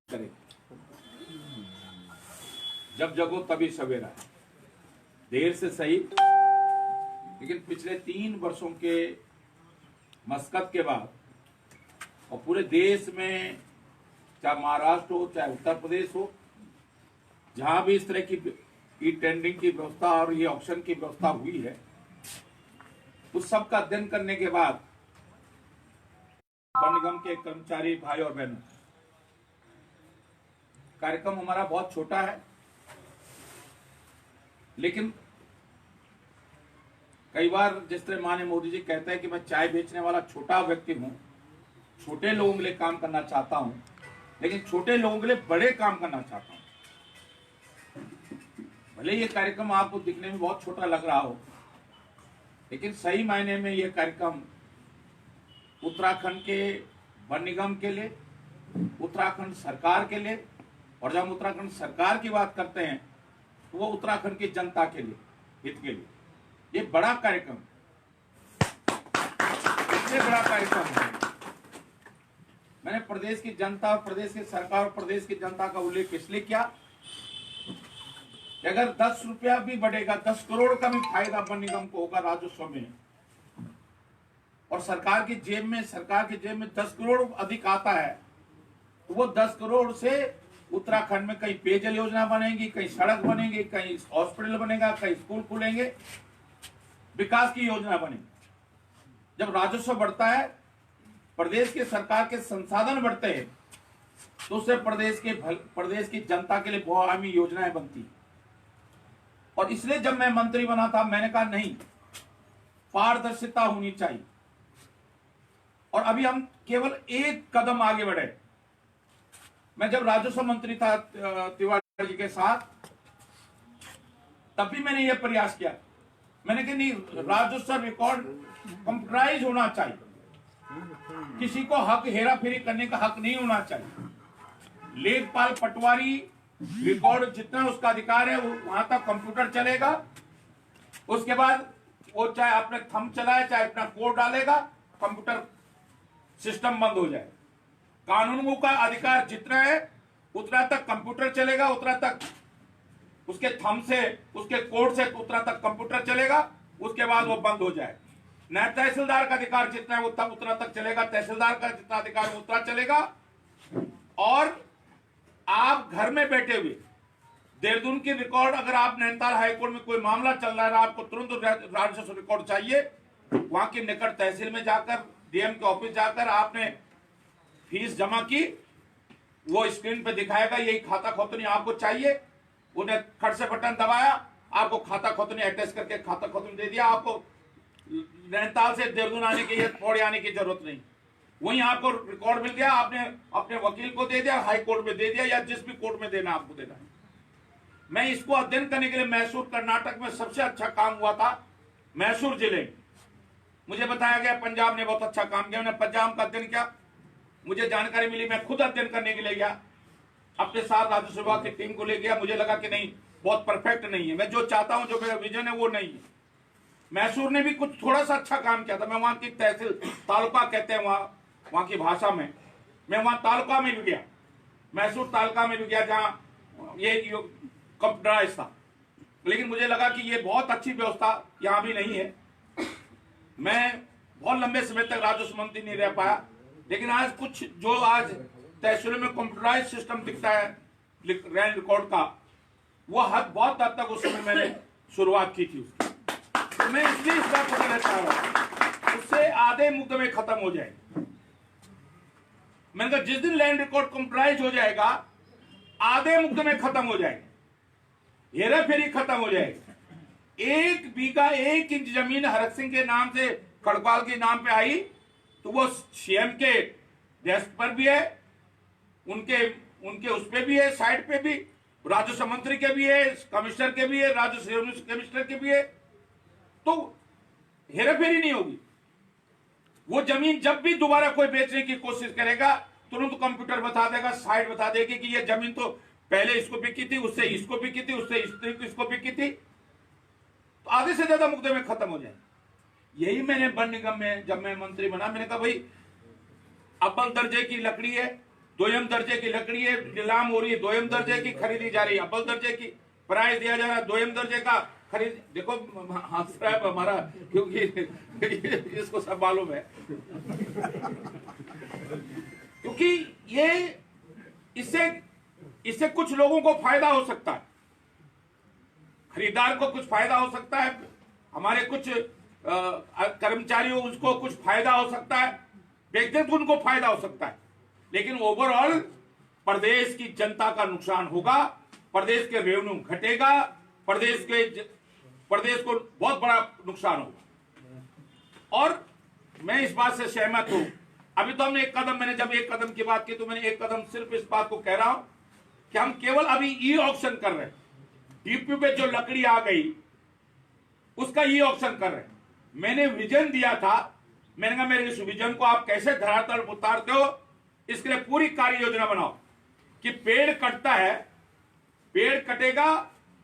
करें। जब जगो तभी सवेरा है, देर से सही, लेकिन पिछले 3 वर्षों के मशक्कत के बाद और पूरे देश में, चाहे महाराष्ट्र हो चाहे उत्तर प्रदेश हो, जहां भी इस तरह की टेंडरिंग की व्यवस्था और ये ऑक्शन की व्यवस्था हुई है, उस सब का अध्ययन करने के बाद वन निगम के कर्मचारी भाई और बहनों, कार्यक्रम हमारा बहुत छोटा है, लेकिन कई बार जिस तरह माननीय मोदी जी कहते हैं कि मैं चाय बेचने वाला छोटा व्यक्ति हूं, छोटे लोगों के लिए काम करना चाहता हूं, लेकिन छोटे लोगों के लिए बड़े काम करना चाहता हूं। भले ये कार्यक्रम आपको दिखने में बहुत छोटा लग रहा हो, लेकिन सही मायने में यह कार्यक्रम उत्तराखंड के वन निगम के लिए, उत्तराखंड सरकार के लिए, और जब हम उत्तराखंड सरकार की बात करते हैं तो वो उत्तराखंड की जनता के लिए, हित के लिए ये बड़ा कार्यक्रम, इसलिए बड़ा कार्यक्रम है। मैंने प्रदेश की जनता और प्रदेश की सरकार और प्रदेश की जनता का उल्लेख इसलिए किया कि अगर 10 रुपया भी बढ़ेगा, 10 करोड़ का भी फायदा वन निगम को होगा राजस्व में, और सरकार की जेब में 10 करोड़ अधिक आता है, तो वो 10 करोड़ से उत्तराखंड में कहीं पेयजल योजना बनेगी, कहीं सड़क बनेगी, कहीं हॉस्पिटल बनेगा, कहीं स्कूल खुलेंगे, विकास की योजना बनेगी। जब राजस्व बढ़ता है, प्रदेश के सरकार के संसाधन बढ़ते हैं, तो उससे प्रदेश की जनता के लिए बहुआयामी योजनाएं बनती हैं। और इसलिए जब मैं मंत्री बना था, मैंने कहा नहीं, पारदर्शिता होनी चाहिए। और अभी हम केवल एक कदम आगे बढ़े। मैं जब राजस्व मंत्री था तिवारी जी के साथ, तब भी मैंने यह प्रयास किया। मैंने कहा नहीं, राजस्व रिकॉर्ड कंप्यूटराइज होना चाहिए, किसी को हक हेरा फेरी करने का हक नहीं होना चाहिए। लेखपाल पटवारी रिकॉर्ड जितना उसका अधिकार है वो वहां तक कंप्यूटर चलेगा। उसके बाद वो चाहे अपने थंब चलाए चाहे अपना कोड डालेगा, कंप्यूटर सिस्टम बंद हो जाए। कानूनों का अधिकार जितना है उतना तक कंप्यूटर चलेगा, उतना तक उसके थंब से, उसके कोड से उतना तक कंप्यूटर चलेगा, उसके बाद वो बंद हो जाए। नायब तहसीलदार का अधिकार जितना है वो तब उतना तक चलेगा, तहसीलदार का जितना अधिकार है उतना चलेगा। और आप घर में बैठे हुए देहरादून की रिकॉर्ड, अगर आप नैनीताल हाईकोर्ट में कोई मामला चल रहा है, आपको तुरंत राजस्व रिकॉर्ड चाहिए, वहां की निकट तहसील में जाकर, डीएम के ऑफिस जाकर आपने फीस जमा की, वो स्क्रीन पे दिखाएगा यही खाता खोतनी आपको चाहिए। उन्हें खट से बटन दबाया, आपको खाता खोतनी अटैच करके खाता खोतनी दे दिया। आपको नैनीताल से देहरादून आने की या पौड़ी आने की जरूरत नहीं, वहीं आपको रिकॉर्ड मिल गया। आपने अपने वकील को दे दिया, हाई कोर्ट में दे दिया, या जिस भी कोर्ट में देना आपको देना। मैं इसको अध्ययन करने के लिए मैसूर कर्नाटक में सबसे अच्छा काम हुआ था। मैसूर जिले मुझे बताया गया पंजाब ने बहुत अच्छा काम किया। मैंने पंजाब का अध्ययन किया, मुझे जानकारी मिली, मैं खुद अध्ययन करने के लिए गया, अपने साथ राजस्व विभाग की टीम को ले गया। मुझे लगा कि नहीं, बहुत परफेक्ट नहीं है, मैं जो चाहता हूं, जो मेरा विजन है वो नहीं है। मैसूर ने भी कुछ थोड़ा सा अच्छा काम किया था। मैं वहां की तहसील, तालुका कहते हैं वहां की भाषा में, मैं वहां तालुका में भी गया, मैसूर तालुका में भी गया, जहां ये कंप्यूटराइज था। लेकिन मुझे लगा कि ये बहुत अच्छी व्यवस्था यहां भी नहीं है। मैं बहुत लंबे समय तक राजस्व मंत्री नहीं रह पाया, लेकिन आज कुछ जो आज तहसीलों में कंप्यूटराइज सिस्टम दिखता है लैंड रिकॉर्ड का, वो बहुत हद तक उस समय मैंने शुरुआत की थी उसकी। तो मैं इसलिए इस बात को कहना चाह रहा हूं, उससे आधे मुकदमे खत्म हो जाएंगे। मैंने कहा जिस दिन लैंड रिकॉर्ड कंप्यूटराइज हो जाएगा, आधे मुकदमे खत्म हो जाएंगे, हेरा फेरी खत्म हो जाएगी। 1 बीघा 1 इंच जमीन हरक सिंह के नाम से, खड़गवाल के नाम पे आई, तो वो सीएम के डेस्क पर भी है, उनके उस पे भी है, साइड पे भी, राजस्व मंत्री के भी है, कमिश्नर के भी है, राजस्व कमिश्नर के भी है। तो हेराफेरी नहीं होगी। वो जमीन जब भी दोबारा कोई बेचने की कोशिश करेगा, तुरंत कंप्यूटर बता देगा, साइड बता देगी कि ये जमीन तो पहले इसको बिकी थी, उससे इसको बिकी थी, उससे इसको बिकी थी। तो आधे से ज्यादा मुकदमे खत्म हो जाए। यही मैंने वन निगम में, जब मैं मंत्री बना, मैंने कहा भाई अव्वल दर्जे की लकड़ी है दोयम दर्जे की लकड़ी है, नीलाम हो रही है, दोयम दर्जे की खरीदी जा रही है, अव्वल दर्जे की प्राइस दिया जा रहा है, दोयम दर्जे का खरीद। देखो हंस रहा है हमारा, क्योंकि इसको सब मालूम है, क्योंकि ये इससे कुछ लोगों को फायदा हो सकता है, खरीदार को कुछ फायदा हो सकता है, हमारे कुछ कर्मचारियों उसको कुछ फायदा हो सकता है, व्यक्तिगत उनको फायदा हो सकता है, लेकिन ओवरऑल प्रदेश की जनता का नुकसान होगा, प्रदेश के रेवेन्यू घटेगा, प्रदेश को बहुत बड़ा नुकसान होगा। और मैं इस बात से सहमत हूं। अभी तो हमने एक कदम, मैंने जब एक कदम की बात की तो मैंने एक कदम सिर्फ इस बात को कह रहा हूं कि हम केवल अभी ई ऑक्शन कर रहे हैं, डीपी पे जो लकड़ी आ गई उसका ई ऑक्शन कर रहे हैं। मैंने विजन दिया था, मैंने कहा मेरे इस विजन को आप कैसे धरातल पर उतारते हो, इसके लिए पूरी कार्य योजना बनाओ कि पेड़ कटता है, पेड़ कटेगा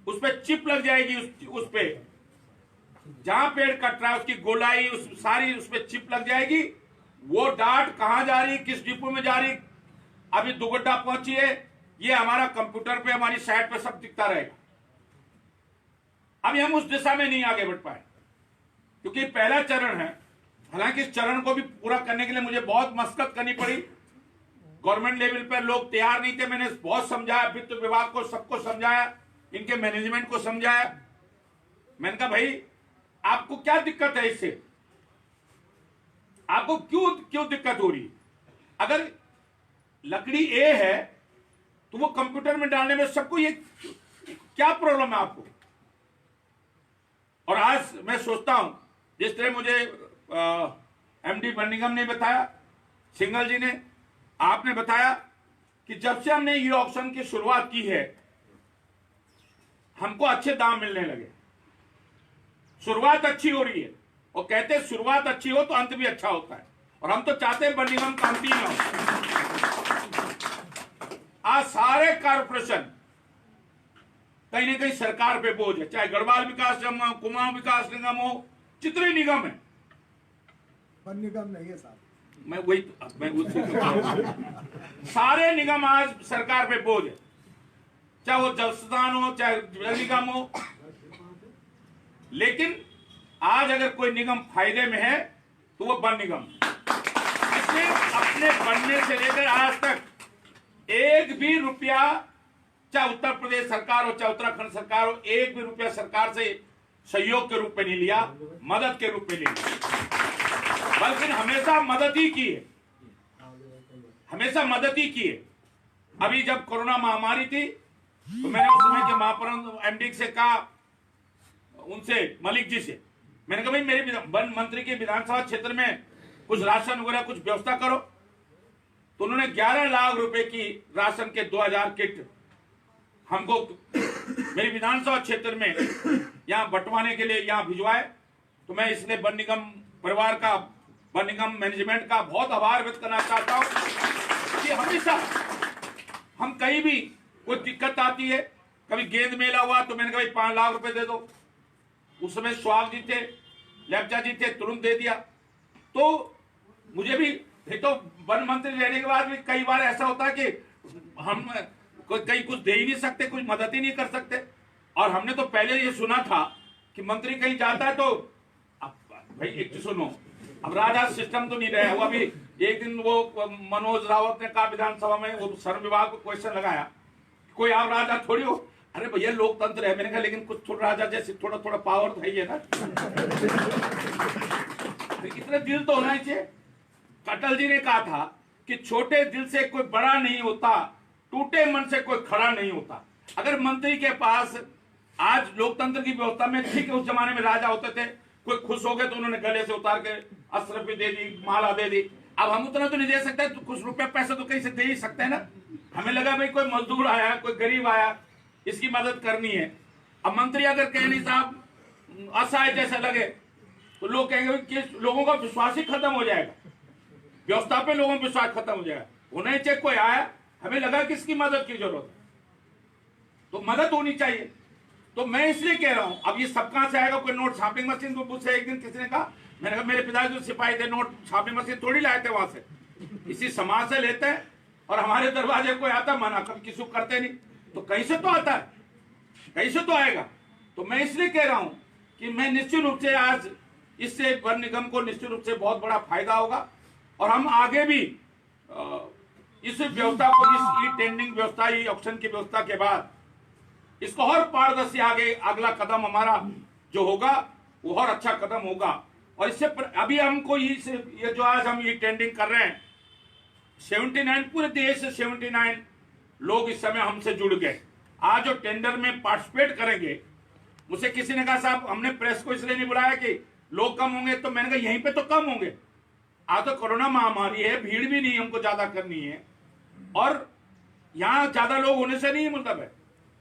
उस पर चिप लग जाएगी, उस पे जहां पेड़ कट रहा है उसकी गोलाई सारी उस पर चिप लग जाएगी, वो डाट कहां जा रही, किस डिपो में जा रही, अभी दुगड्डा पहुंची है, ये हमारा कंप्यूटर पे हमारी साइट पे सब दिखता रहेगा। अभी हम उस दिशा में नहीं आगे बढ़ पाए क्योंकि पहला चरण है। हालांकि इस चरण को भी पूरा करने के लिए मुझे बहुत मशक्कत करनी पड़ी, गवर्नमेंट लेवल पर लोग तैयार नहीं थे, मैंने बहुत समझाया, वित्त विभाग को सबको समझाया, इनके मैनेजमेंट को समझाया। मैंने कहा भाई आपको क्या दिक्कत है, इससे आपको क्यों दिक्कत हो रही है? अगर लकड़ी ए है तो वो कंप्यूटर में डालने में सबको ये क्या प्रॉब्लम है आपको? और आज मैं सोचता हूं जिस तरह मुझे एमडी बर्निंघम ने बताया, सिंघल जी ने, आपने बताया कि जब से हमने ये ऑक्शन की शुरुआत की है हमको अच्छे दाम मिलने लगे, शुरुआत अच्छी हो रही है, और कहते हैं शुरुआत अच्छी हो तो अंत भी अच्छा होता है, और हम तो चाहते हैं बर्निंघम का अंत ही ना हो। आज सारे कारपोरेशन कहीं ना कहीं सरकार पे बोझ है, चाहे गढ़वाल विकास निगम हो, कुमाऊं विकास निगम हो, जितने निगम है, वन निगम नहीं है साहब, मैं सारे निगम आज सरकार पे बोझ है, चाहे वो जलस्दान हो, चाहे जल निगम हो। लेकिन आज अगर कोई निगम फायदे में है तो वो वन निगम, इसने अपने बनने से लेकर आज तक एक भी रुपया, चाहे उत्तर प्रदेश सरकार हो चाहे उत्तराखंड सरकार हो, एक भी रुपया सरकार से सहयोग के रूप में नहीं लिया, मदद के रूप में नहीं लिया, बल्कि हमेशा मदद ही की है, हमेशा मदद ही की है। अभी जब कोरोना महामारी थी तो मैंने उस समय के महाप्रबंधक एमडी से कहा, उनसे मलिक जी से मैंने कहा भाई मेरे वन मंत्री के विधानसभा क्षेत्र में कुछ राशन वगैरह कुछ व्यवस्था करो, तो उन्होंने 11 लाख रुपए की राशन के 2000 किट हमको मेरी विधानसभा क्षेत्र में यहाँ बंटवाने के लिए यहाँ भिजवाए। तो मैं इसलिए वन निगम परिवार का, वन निगम मैनेजमेंट का बहुत आभार व्यक्त करना चाहता हूँ कि हमेशा हम कहीं भी कोई दिक्कत आती है, कभी गेंद मेला हुआ तो मैंने कहा भाई 5 लाख रुपए दे दो, उस समय सुहाग जी थे, लेपचा जी थे, तुरंत दे दिया। तो मुझे भी तो वन मंत्री रहने के बाद भी कई बार ऐसा होता है कि हम कहीं कुछ दे ही नहीं सकते, कुछ मदद ही नहीं कर सकते। और हमने तो पहले ये सुना था कि मंत्री कहीं जाता है तो भाई एक चीज सुनो, अब राजा सिस्टम तो नहीं रहा है। वो अभी एक दिन वो मनोज रावत ने कहा विधानसभा में, वो श्रम विभाग को क्वेश्चन लगाया, कोई आप राजा थोड़ी हो। अरे भैया लोकतंत्र है, मैंने कहा लेकिन कुछ थोड़ा राजा जैसे थोड़ा थोड़ा पावर तो है ना, इतना दिल तो होना ही चाहिए। अटल जी ने कहा था कि छोटे दिल से कोई बड़ा नहीं होता, टूटे मन से कोई खड़ा नहीं होता। अगर मंत्री के पास आज लोकतंत्र की व्यवस्था में, ठीक है उस जमाने में राजा होते थे, कोई खुश हो गए तो उन्होंने गले से उतार के अस्त्र भी दे दी, माला दे दी। अब हम उतना तो नहीं दे सकते, तो कुछ रुपया पैसा तो कहीं से दे ही सकते हैं ना। हमें लगा भाई कोई मजदूर आया, कोई गरीब आया, इसकी मदद करनी है। अब मंत्री अगर कहे नहीं साहब असहाय जैसा लगे तो लोग कहेंगे कि लोगों का विश्वास ही खत्म हो जाएगा, व्यवस्था पे लोगों का विश्वास खत्म हो जाएगा। उन्हें चाहे कोई आया, हमें लगा कि इसकी मदद की जरूरत है तो मदद होनी चाहिए। तो मैं इसलिए कह रहा हूं, अब ये सब कहां से आएगा? कोई नोट छापिंग मशीन को मुझसे एक दिन किसी ने कहा, मैंने कहा मेरे पिताजी जो सिपाही थे, नोट छापिंग मशीन थोड़ी लाए थे वहां से, इसी समाज से लेते हैं। और हमारे दरवाजे कोई आता मना कभी किसी को करते नहीं, तो कहीं से तो आता है, कहीं से तो आएगा। तो मैं इसलिए कह रहा हूं कि मैं निश्चित रूप से आज इससे वन निगम को निश्चित रूप से बहुत बड़ा फायदा होगा और हम आगे भी इस व्यवस्था को, इस ई टेंडरिंग व्यवस्था, ई ऑक्शन की व्यवस्था के बाद इसको और पारदर्शी आगे अगला कदम हमारा जो होगा वो और अच्छा कदम होगा। और इससे अभी हमको ये जो आज हम ई टेंडरिंग कर रहे हैं 79 पूरे देश से 79 लोग इस समय हमसे जुड़ गए। आज जो टेंडर में पार्टिसिपेट करेंगे, मुझसे किसी ने कहा साहब हमने प्रेस को इसलिए नहीं बुलाया कि लोग कम होंगे, तो मैंने कहा यहीं पे तो कम होंगे। आज तो कोरोना महामारी है, भीड़ भी नहीं हमको ज्यादा करनी है और यहाँ ज्यादा लोग होने से नहीं मतलब है,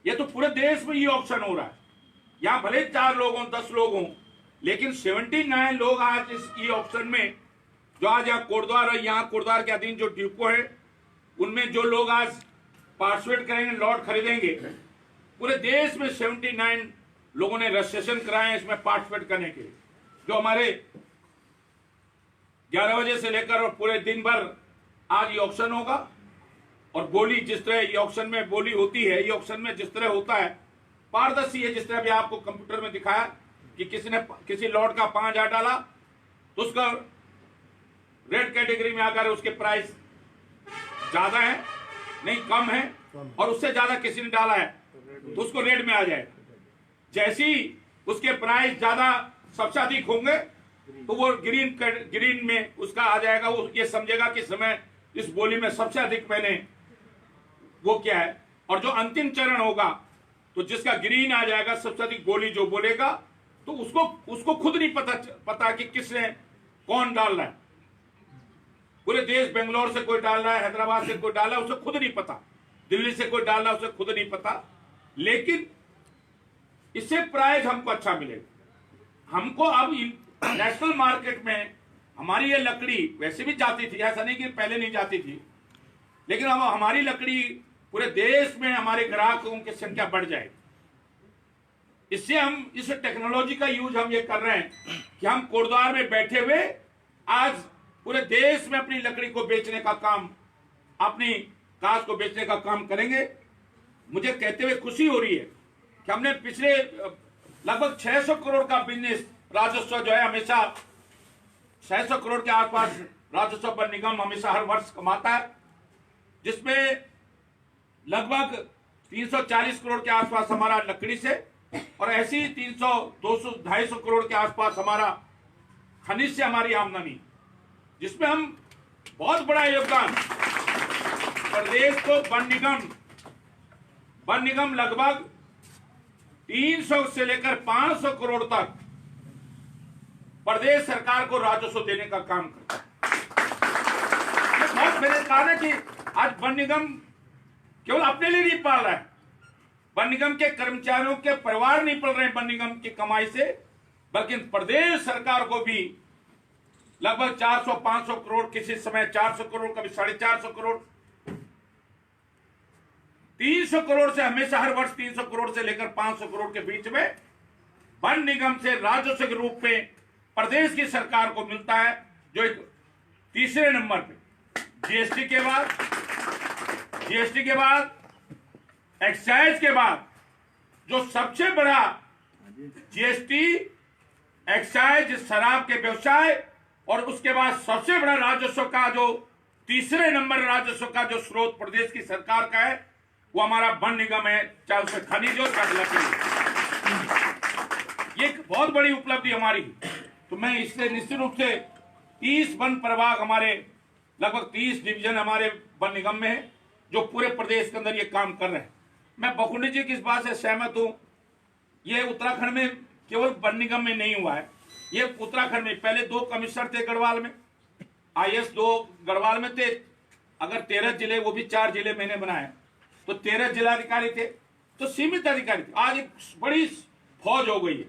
ये तो पूरे देश में ये ऑप्शन हो रहा है। यहाँ भले 4 लोग हों 10 लोग हों, लेकिन 79 लोग आज इस ई ऑप्शन में जो आज यहाँ कोटद्वार और यहाँ कोटद्वार के अधीन जो डिपो है उनमें जो लोग आज पार्टिसिपेट करेंगे, लॉट खरीदेंगे, पूरे देश में 79 लोगों ने रजिस्ट्रेशन कराए हैं इसमें पार्टिसिपेट करने के लिए। जो हमारे 11 बजे से लेकर और पूरे दिन भर आज ये ऑक्शन होगा और बोली जिस तरह ये ऑक्शन में बोली होती है, ये ऑक्शन में जिस तरह होता है पारदर्शी है। जिस तरह भी आपको कंप्यूटर में दिखाया कि किसी ने किसी लॉट का 5000 डाला तो उसका रेड कैटेगरी में आकर उसके प्राइस ज्यादा है, नहीं कम है, और उससे ज्यादा किसी ने डाला है तो उसको रेड में आ जाएगा। जैसी उसके प्राइस ज्यादा सबसे अधिक होंगे तो वो ग्रीन में उसका आ जाएगा। वो ये समझेगा कि समय इस बोली में सबसे अधिक मैंने वो क्या है, और जो अंतिम चरण होगा तो जिसका ग्रीन आ जाएगा सबसे अधिक बोली जो बोलेगा, तो उसको खुद नहीं पता कि किसने कौन डाल रहा है। पूरे देश बेंगलोर से कोई डाल रहा है, हैदराबाद से कोई डाल रहा है, उसे खुद नहीं पता, दिल्ली से कोई डाल रहा है उसे खुद नहीं पता। लेकिन इससे प्राइस हमको अच्छा मिलेगा। हमको अब नेशनल मार्केट में हमारी ये लकड़ी वैसे भी जाती थी, ऐसा नहीं कि पहले नहीं जाती थी, लेकिन अब हमारी लकड़ी पूरे देश में हमारे ग्राहकों की संख्या बढ़ जाएगी। इससे हम इस टेक्नोलॉजी का यूज हम ये कर रहे हैं कि हम कोटद्वार में बैठे हुए आज पूरे देश में अपनी लकड़ी को बेचने का काम, अपनी कांच को बेचने का काम करेंगे। मुझे कहते हुए खुशी हो रही है कि हमने पिछले लगभग 600 करोड़ का बिजनेस राजस्व जो है हमेशा 600 करोड़ के आसपास राजस्व वन निगम हमेशा हर वर्ष कमाता है, जिसमें लगभग 340 करोड़ के आसपास हमारा लकड़ी से और ऐसी 300, 200, 250 करोड़ के आसपास हमारा खनिज से हमारी आमदनी, जिसमें हम बहुत बड़ा योगदान प्रदेश को वन निगम लगभग 300 से लेकर 500 करोड़ तक प्रदेश सरकार को राजस्व देने का काम करता है। बहुत मैंने कहा ना कि आज वन निगम केवल अपने लिए नहीं पाल रहा है, वन निगम के कर्मचारियों के परिवार नहीं पल रहे हैं वन निगम की कमाई से, बल्कि प्रदेश सरकार को भी लगभग 400-500 करोड़, किसी समय 400 करोड़, कभी 450 करोड़, 300 करोड़ से हमेशा हर वर्ष 300 करोड़ से लेकर 500 करोड़ के बीच में वन निगम से राजस्व के रूप में प्रदेश की सरकार को मिलता है, जो एक तीसरे नंबर पे जीएसटी के बाद एक्साइज के बाद जो सबसे बड़ा जीएसटी, एक्साइज, शराब के व्यवसाय, और उसके बाद सबसे बड़ा राजस्व का जो तीसरे नंबर राजस्व का जो स्रोत प्रदेश की सरकार का है वो हमारा वन निगम है, चाहे उसमें खनिज हो चाहे लकड़ी। ये एक बहुत बड़ी उपलब्धि हमारी। तो मैं इससे निश्चित रूप से 30 वन प्रभाग हमारे लगभग 30 डिवीजन हमारे वन निगम में है जो पूरे प्रदेश के अंदर ये काम कर रहे हैं। मैं बखुंडी जी की इस बात से सहमत हूं, ये उत्तराखंड में केवल वन निगम में नहीं हुआ है, ये उत्तराखंड में पहले 2 कमिश्नर थे गढ़वाल में, IAS 2 गढ़वाल में थे, अगर 13 जिले, वो भी 4 जिले मैंने बनाए तो 13 जिलाधिकारी थे, तो सीमित अधिकारी थे। आज एक बड़ी फौज हो गई है।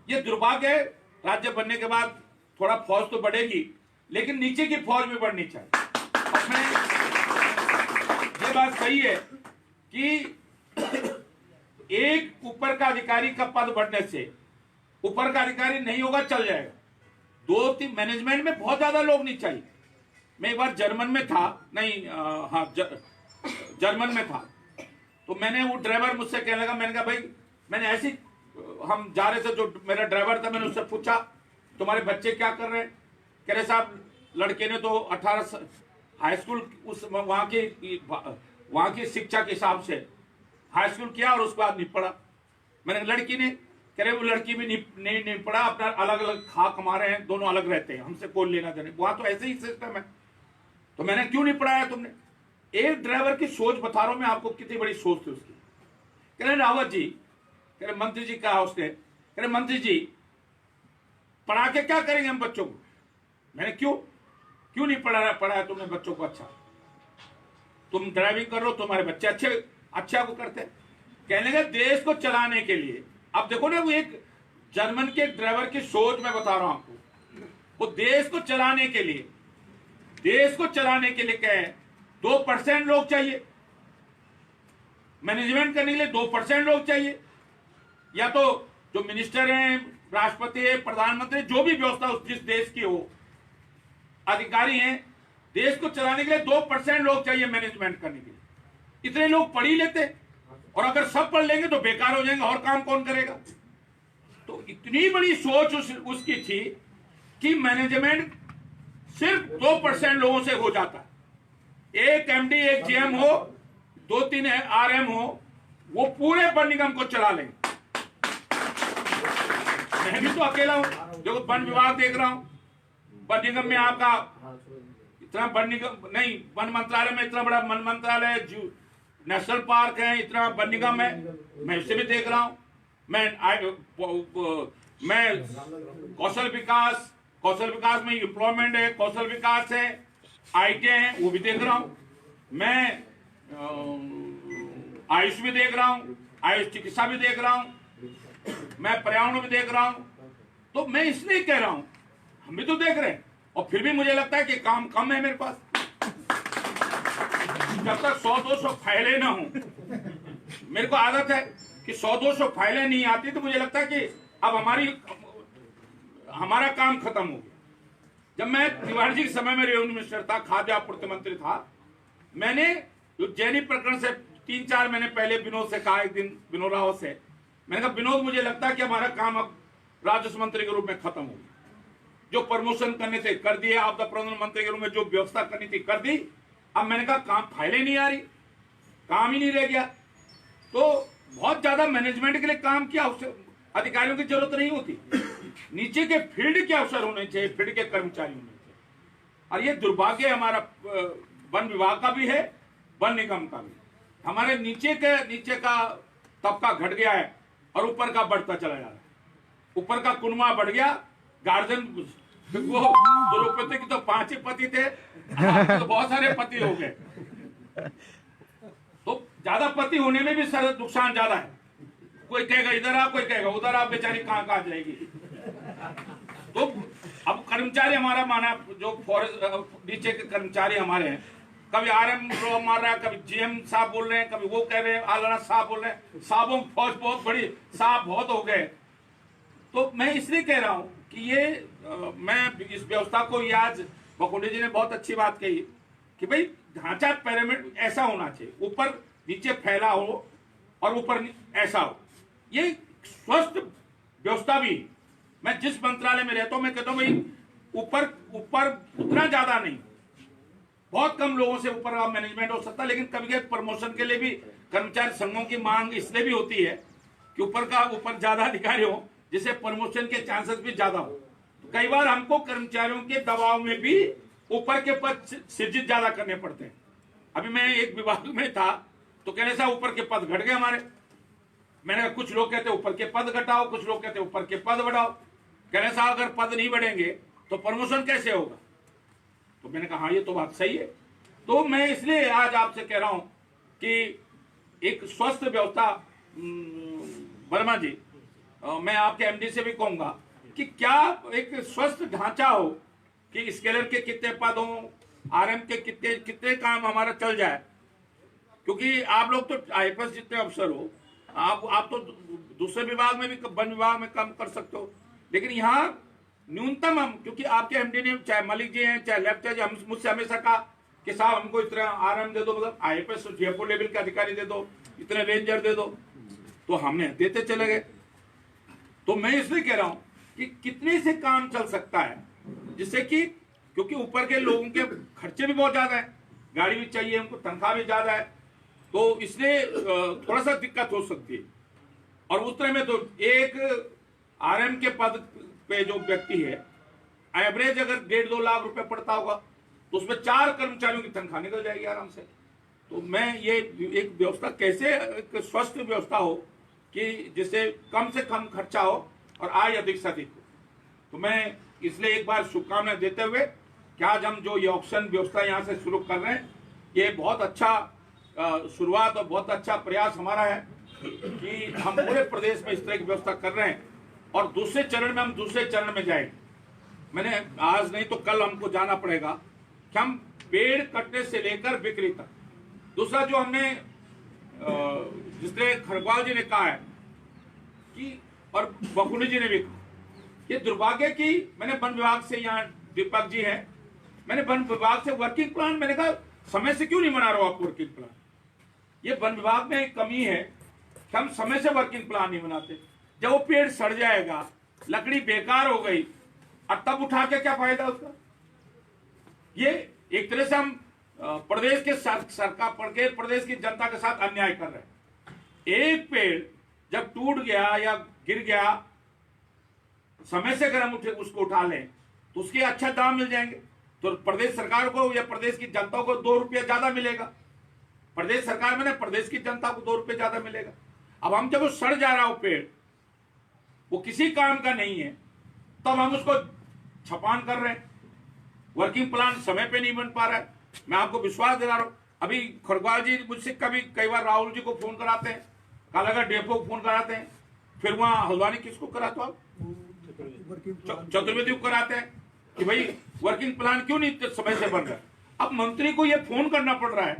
ये दुर्भाग्य है, राज्य बनने के बाद थोड़ा फौज तो बढ़ेगी, लेकिन नीचे की फौज भी बढ़नी चाहिए। और मैं ये बात सही है कि एक ऊपर का अधिकारी का पद बढ़ने से ऊपर का अधिकारी नहीं होगा, चल जाएगा। 2-3 मैनेजमेंट में बहुत ज्यादा लोग नहीं चाहिए, मैं एक बार जर्मन में था, नहीं हाँ जर्मन में था, तो मैंने वो ड्राइवर मुझसे कहने लगा, मैंने कहा भाई मैंने ऐसी, हम जा रहे थे, जो मेरा ड्राइवर था, मैंने उससे पूछा तुम्हारे बच्चे क्या कर रहे हैं? कह रहे साहब लड़के ने तो 18 हाई स्कूल उस वहाँ की शिक्षा के हिसाब से हाई स्कूल किया और उसके बाद नहीं पढ़ा। मैंने लड़की ने, कह रहे वो लड़की भी नहीं पढ़ा, अपना अलग अलग खा कमा रहे हैं, दोनों अलग रहते हैं, हमसे कोई लेना देना, वहां तो ऐसे ही सिस्टम है। तो मैंने क्यों नहीं पढ़ाया तुमने? एक ड्राइवर की सोच बता रहा हूं मैं आपको, कितनी बड़ी सोच थी उसकी। कह रहे रावत जी, कह रहे मंत्री जी कहा उसने, कह रहे मंत्री जी पढ़ा के क्या करेंगे हम बच्चों को? मैंने क्यों नहीं पढ़ाया तुमने बच्चों को? अच्छा तुम ड्राइविंग कर रहे हो, तुम्हारे बच्चे अच्छा को करते हैं। कहने लगे देश को चलाने के लिए, अब देखो ना, वो एक जर्मन के ड्राइवर की सोच मैं बता रहा हूं आपको, वो देश को चलाने के लिए कहे 2% लोग चाहिए, मैनेजमेंट करने के लिए 2% लोग चाहिए, या तो जो मिनिस्टर हैं, राष्ट्रपति है, प्रधानमंत्री, जो भी व्यवस्था जिस देश की हो, अधिकारी हैं, देश को चलाने के लिए 2% लोग चाहिए मैनेजमेंट करने के लिए। इतने लोग पढ़ ही लेते, और अगर सब पढ़ लेंगे तो बेकार हो जाएंगे, और काम कौन करेगा? तो इतनी बड़ी सोच उसकी थी कि मैनेजमेंट सिर्फ 2% लोगों से हो जाता है। एक एमडी, एक जीएम हो, 2-3 आरएम हो, वो पूरे वन निगम को चला लेंगे। मैं भी तो अकेला हूं, देखो वन विभाग देख रहा हूं, वन निगम में आपका इतना, वन निगम नहीं, वन मंत्रालय में इतना बड़ा वन मंत्रालय, नेशनल पार्क है, इतना वन निगम है, मैं इसे भी देख रहा हूं। मैं कौशल विकास में एम्प्लॉयमेंट है, कौशल विकास है, आईटी है, वो भी देख रहा हूं। मैं आयुष भी देख रहा हूं, आयुष चिकित्सा भी देख रहा हूं, मैं पर्यावरण भी देख रहा हूं। तो मैं इसलिए कह रहा हूं, हम भी तो देख रहे हैं, और फिर भी मुझे लगता है कि काम कम है मेरे पास। जब तक 100-200 फाइलें ना हो, मेरे को आदत है कि 100-200 फाइलें नहीं आती, तो मुझे लगता है कि अब हमारा काम खत्म हो गया। जब मैं तिवारी जी के समय में रेवेन्यू मिनिस्टर था, खाद्य आपूर्ति मंत्री था, मैंने उज्जैनी प्रकरण से 3-4 महीने पहले विनोद से कहा, एक दिन विनोद रावत से, मैंने कहा विनोद मुझे लगता है कि हमारा काम अब राजस्व मंत्री के रूप में खत्म हो गया। जो प्रमोशन करने थे कर दिए, आपदा प्रबंधन मंत्री के रूप में जो व्यवस्था करनी थी कर दी। अब मैंने कहा काम, फाइलें नहीं आ रही, काम ही नहीं रह गया। तो बहुत ज्यादा मैनेजमेंट के लिए काम किया, अधिकारियों की जरूरत नहीं होती, नीचे के फील्ड के अफसर होने चाहिए, फील्ड के कर्मचारी होने चाहिए। और ये दुर्भाग्य हमारा वन विभाग का भी है, वन निगम का भी। हमारे नीचे का तबका घट गया है और ऊपर का बढ़ता चला जा रहा है। ऊपर का कुनवा बढ़ गया, गार्जियन, वो द्रौपदी के तो 5 ही पति थे, तो बहुत सारे पति हो गए। तो ज्यादा पति होने में भी नुकसान ज्यादा है। कोई कहेगा इधर आ, कोई कहेगा उधर आ, बेचारी कहाँ जाएगी। तो अब कर्मचारी हमारा माना, जो फॉरेस्ट नीचे के कर्मचारी हमारे हैं, कभी आरएम मार रहा है, कभी जीएम साहब बोल रहे हैं, कभी वो कह रहे हैं, आलना साहब बोल रहे हैं, साहबों की फौज बहुत बड़ी, साहब बहुत हो गए। तो मैं इसलिए कह रहा हूं कि ये मैं इस व्यवस्था को, ये आज बकुंडे जी ने बहुत अच्छी बात कही कि भाई ढांचा पिरामिड ऐसा होना चाहिए, ऊपर नीचे फैला हो और ऊपर ऐसा हो, ये स्वस्थ व्यवस्था भी। मैं जिस मंत्रालय में रहता हूं, मैं कहता हूं भाई ऊपर उतना ज्यादा नहीं, बहुत कम लोगों से ऊपर का मैनेजमेंट हो सकता है, लेकिन कभी कभी प्रमोशन के लिए भी कर्मचारी संघों की मांग इसलिए भी होती है कि ऊपर ज्यादा अधिकारी हो, जिससे प्रमोशन के चांसेस भी ज्यादा हो। तो कई बार हमको कर्मचारियों के दबाव में भी ऊपर के पद सृजित ज्यादा करने पड़ते हैं। अभी मैं एक विभाग में था, तो कहने सा ऊपर के पद घट गए हमारे। मैंने कहा कुछ लोग कहते ऊपर के पद घटाओ, कुछ लोग कहते ऊपर के पद बढ़ाओ। कहने सा अगर पद नहीं बढ़ेंगे तो प्रमोशन कैसे होगा? तो मैंने कहा हाँ ये तो बात सही है। तो मैं इसलिए आज आपसे कह रहा हूं कि एक स्वस्थ व्यवस्था, वर्मा जी, मैं आपके एमडी से भी कहूंगा कि क्या एक स्वस्थ ढांचा हो कि स्केलर के कितने पद हो, आरएम के कितने काम हमारा चल जाए। क्योंकि आप लोग तो आईपीएस जितने अफसर हो, आप तो दूसरे विभाग में भी, वन विभाग में काम कर सकते हो, लेकिन यहाँ न्यूनतम हम, क्योंकि आपके एमडी ने चाहे मलिक जी हैं चाहे लेफ्ट चाहे हम मुझसे हमेशा कहा कि साहब हमको इतना आराम दे दो, मतलब आईएफएस जयपुर लेवल के अधिकारी दे दो, इतने रेंजर दे दो, तो हमने देते चले गए। तो मैं इसलिए कह रहा हूं कि कितने से काम चल सकता है, जिससे कि क्योंकि ऊपर के लोगों के खर्चे भी बहुत ज्यादा है, गाड़ी भी चाहिए उनको, तनख्वाह भी ज्यादा है, तो इसलिए थोड़ा सा दिक्कत हो सकती है। और उस तरह में तो एक आरएम के पद पे जो व्यक्ति है एवरेज अगर 1.5-2 लाख रुपए पड़ता होगा तो उसमें 4 कर्मचारियों की तनख्वाह निकल जाएगी आराम से। तो मैं ये एक व्यवस्था कैसे एक स्वस्थ व्यवस्था हो कि जिससे कम से कम खर्चा हो और आय अधिक से अधिक हो। तो मैं इसलिए एक बार शुभकामनाएं देते हुए कि आज हम जो ये ऑक्शन व्यवस्था यहाँ से शुरू कर रहे हैं, ये बहुत अच्छा शुरुआत और बहुत अच्छा प्रयास हमारा है कि हम पूरे प्रदेश में इस तरह की व्यवस्था कर रहे हैं। और दूसरे चरण में हम दूसरे चरण में जाएंगे। मैंने आज नहीं तो कल हमको जाना पड़ेगा कि हम पेड़ कटने से लेकर बिक्री तक। दूसरा जो हमने जिस तरह खरगवाल जी ने कहा है कि, और बकुनी जी ने भी कहा, ये दुर्भाग्य की मैंने वन विभाग से, यहाँ दीपक जी हैं, मैंने वन विभाग से वर्किंग प्लान, मैंने कहा समय से क्यों नहीं बना रहे हो आप वर्किंग प्लान। ये वन विभाग में एक कमी है कि हम समय से वर्किंग प्लान नहीं बनाते। जब वो पेड़ सड़ जाएगा, लकड़ी बेकार हो गई, और तब उठा के क्या फायदा उसका। ये एक तरह से हम प्रदेश के सरकार प्रदेश की जनता के साथ अन्याय कर रहे हैं। एक पेड़ जब टूट गया या गिर गया, समय से अगर हम उसको उठा लें तो उसके अच्छा दाम मिल जाएंगे, तो प्रदेश सरकार को या प्रदेश की जनता को 2 रुपया ज्यादा मिलेगा। प्रदेश सरकार में प्रदेश की जनता को 2 रुपये ज्यादा मिलेगा। अब हम जब वो सड़ जा रहा हो पेड़, वो किसी काम का नहीं है, तब हम उसको छपान कर रहे हैं। वर्किंग प्लान समय पे नहीं बन पा रहा है। मैं आपको विश्वास दिला रहा हूं, अभी खरगवाल जी मुझसे कई बार राहुल जी को फोन कराते हैं, कालागढ़ डेपो को फोन कराते हैं, फिर वहां हल्द्वानी किसको कराते हो आप, चतुर्वेदी को कराते हैं कि भाई वर्किंग प्लान क्यों नहीं समय से बन रहा है। अब मंत्री को यह फोन करना पड़ रहा है,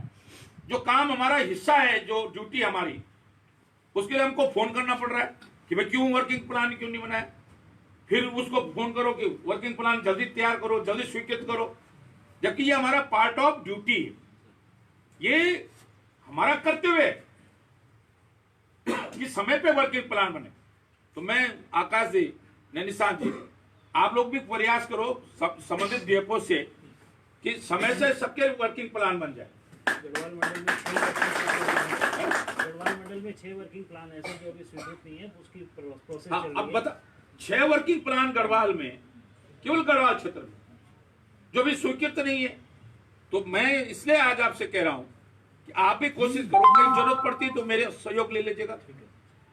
जो काम हमारा हिस्सा है, जो ड्यूटी हमारी, उसके लिए हमको फोन करना पड़ रहा है कि भाई क्यों वर्किंग प्लान क्यों नहीं बनाया। फिर उसको फोन करो कि वर्किंग प्लान जल्दी तैयार करो, जल्दी स्वीकृत करो, जबकि ये हमारा पार्ट ऑफ ड्यूटी है, ये हमारा कर्तव्य है कि समय पे वर्किंग प्लान बने। तो मैं आकाश जी, नैनिशान जी, आप लोग भी प्रयास करो संबंधित डीएफओ से कि समय से सबके वर्किंग प्लान बन जाए। गढ़वाल मंडल में 6 वर्किंग प्लान ऐसे जो अभी स्वीकृत नहीं है, उसकी प्रोसेस चल रही है। अब बता, 6 वर्किंग प्लान गढ़वाल में, केवल गढ़वाल क्षेत्र में जो भी स्वीकृत नहीं है। तो मैं इसलिए आज आपसे कह रहा हूं कि आप भी कोशिश करो, कहीं जरूरत पड़ती है तो मेरे सहयोग ले लीजिएगा।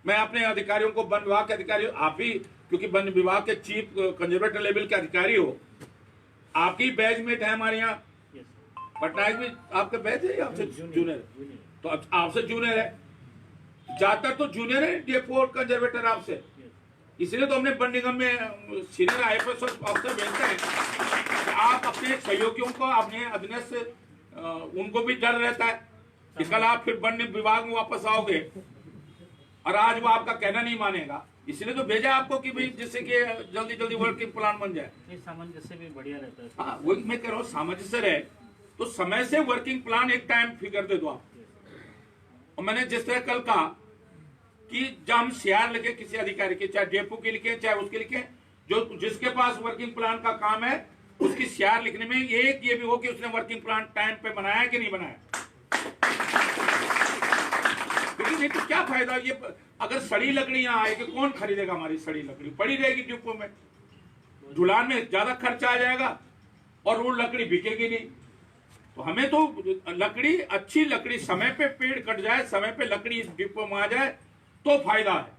मैं अपने अधिकारियों को, वन विभाग के अधिकारियों, आप भी क्योंकि वन विभाग के चीफ कंजर्वेटर लेवल के अधिकारी हो, आपकी बैचमेट है हमारे यहाँ, पटनायक भी आपके बैच है, आपसे जूनियर है, तो आपसे जूनियर है, ज्यादातर तो जूनियर है डीएफओ कंजर्वेटर आपसे। इसलिए तो हमने वन निगम में सीनियर आईएफएस ऑफिसर भेजते हैं कि आप अपने सहयोगियों को, अपने अधीनस्थ, उनको भी डर रहता है कि कल आप फिर वन विभाग में वापस आओगे और आज वो आपका कहना नहीं मानेगा। इसलिए तो भेजा आपको कि भाई जिससे कि जल्दी जल्दी वर्किंग प्लान बन जाए। सामंजस्य भी बढ़िया रहता है। हाँ, वही मैं कह रहा हूँ, सामंजस्य रहे तो समय से वर्किंग प्लान एक टाइम फिगर दे दो आप। और मैंने जिस तरह कल कहा कि जब हम सीआर लिखे किसी अधिकारी के, चाहे डेपो के लिखे चाहे उसके लिखे, जो जिसके पास वर्किंग प्लान का काम है उसकी सीआर लिखने में एक ये भी हो कि उसने वर्किंग प्लान टाइम पे बनाया कि नहीं बनाया। लेकिन नहीं तो क्या फायदा, ये अगर सड़ी लकड़ी यहाँ आएगी, कौन खरीदेगा हमारी सड़ी लकड़ी, पड़ी रहेगी डिपो में, ढुलान में ज्यादा खर्चा आ जाएगा और वो लकड़ी बिकेगी नहीं। तो हमें तो लकड़ी, अच्छी लकड़ी, समय पे पेड़ कट जाए, समय पे लकड़ी इस डिपो में आ जाए तो फायदा है।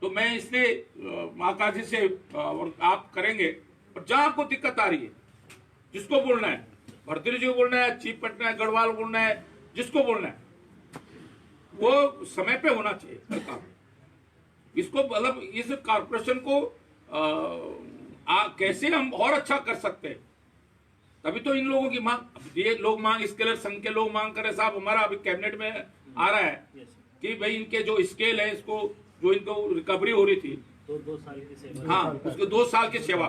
तो मैं इसलिए आकाश जी से, और आप करेंगे, और जहां आपको दिक्कत आ रही है, जिसको बोलना है, भरतरी जी को बोलना है, चीफ पटना है, गढ़वाल बोलना है, जिसको बोलना है, वो समय पे होना चाहिए काम। इसको मतलब इस कारपोरेशन को कैसे हम और अच्छा कर सकते हैं, तभी तो इन लोगों की मांग, ये लोग मांग, स्केलर संघ के लोग मांग करे, साहब हमारा अभी कैबिनेट में आ रहा है कि भाई इनके जो स्केल है, इसको जो इनको रिकवरी हो रही थी दो साल की सेवा। हाँ, उसको 2 साल की सेवा।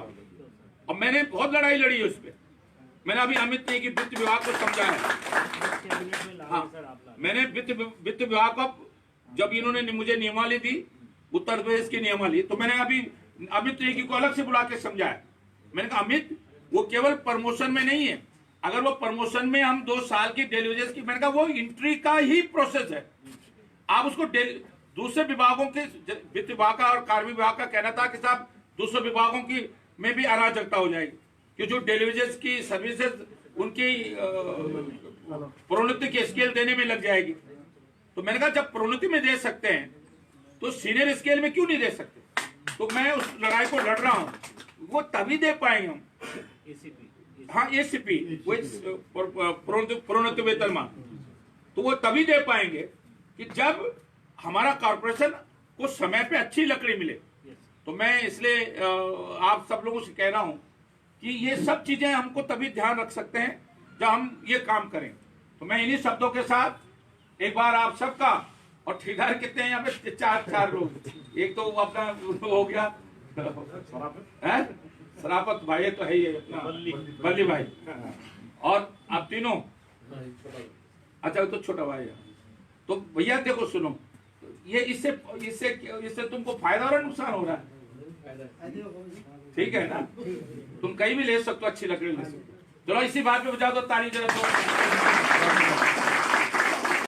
और मैंने बहुत लड़ाई लड़ी है उस पर। मैंने अभी अमित ने की वित्त विभाग को समझाया। कैबिनेट में ला हाँ, सर आप मैंने वित्त विभाग को, जब इन्होंने मुझे नियमावली दी, उत्तर प्रदेश की नियमावली, तो मैंने अभी अमित नेगी को अलग से बुला के समझाया। मैंने कहा अमित, वो केवल प्रमोशन में नहीं है। अगर वो प्रमोशन में हम 2 साल की डेलीवेजेस की, मैंने कहा वो एंट्री का ही प्रोसेस है। आप उसको दूसरे विभागों के, वित्त विभाग का और कार्मिक विभाग का कहना था कि साहब दूसरे विभागों की में भी अराजकता हो जाएगी, कि जो डेलीवेजेस की सर्विसेज उनकी प्रोन्नति के स्केल देने में लग जाएगी। तो मैंने कहा जब प्रोन्नति में दे सकते हैं तो सीनियर स्केल में क्यों नहीं दे सकते। तो मैं उस लड़ाई को लड़ रहा हूं, वो तभी दे पाएंगे हम। हाँ, एसीपी, प्रोन्नति वेतनमान, तो वो तभी दे पाएंगे कि जब हमारा कॉर्पोरेशन को समय पे अच्छी लकड़ी मिले। तो मैं इसलिए आप सब लोगों से कह रहा हूं कि ये सब चीजें हमको तभी ध्यान रख सकते हैं जब हम ये काम करें। तो मैं इन्हीं शब्दों के साथ एक बार आप सबका, और ठेकेदार कितने हैं यहाँ पे, 4 लोग। एक तो अपना हो गया है सराफत भाई, तो है ही अपना बल्ली भाई, और आप तीनों, अच्छा तो छोटा भाई है। तो भैया देखो सुनो, ये इससे तुमको फायदा और नुकसान हो रहा है, ठीक है ना। तुम कहीं भी ले सकते हो, अच्छी लकड़ी ले सकते हो। चलो इसी बात पे बजा दो ताली जरा तो।